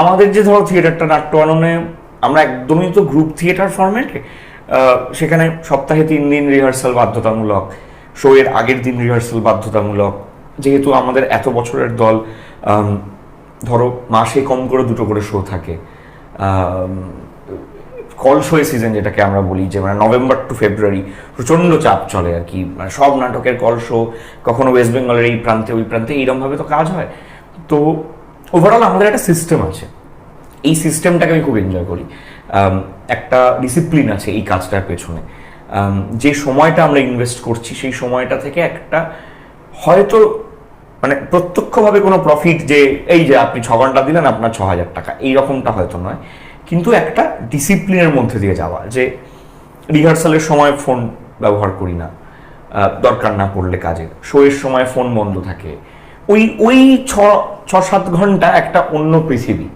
আমাদের যে ধরো থিয়েটারটা নাট্যআননে আমরা একদমই তো গ্রুপ থিয়েটার ফরম্যাটে, সেখানে সপ্তাহে 3 দিন রিহার্সাল বাধ্যতামূলক, শো এর আগের দিন রিহার্সাল বাধ্যতামূলক। যেহেতু আমাদের এত বছরের দল, ধরো মাসে কম করে 2টো করে শো থাকে। কল শো সিজন যেটাকে আমরা বলি, যে মানে নভেম্বর টু ফেব্রুয়ারি প্রচণ্ড চাপ চলে আর কি, মানে সব নাটকের কল শো, কখনো ওয়েস্ট বেঙ্গলের এই প্রান্তে ওই প্রান্তে এইরকমভাবে তো কাজ হয়। তো ওভারঅল আমাদের একটা সিস্টেম আছে, এই সিস্টেমটাকে আমি খুব এনজয় করি। একটা ডিসিপ্লিন আছে এই কাজটার পেছনে। যে সময়টা আমরা ইনভেস্ট করছি সেই সময়টা থেকে একটা হয়তো মানে প্রত্যক্ষভাবে কোনো প্রফিট, যে এই যে আপনি 6 ঘন্টা দিলেন আপনার 6,000 টাকা, এইরকমটা হয়তো নয়, কিন্তু একটা ডিসিপ্লিনের মধ্যে দিয়ে যাওয়া, যে রিহার্সালের সময় ফোন ব্যবহার করি না দরকার না পড়লে কাজে, শোয়ের সময় ফোন বন্ধ থাকে। ওই 6-7 ঘন্টা একটা অন্য পৃথিবী।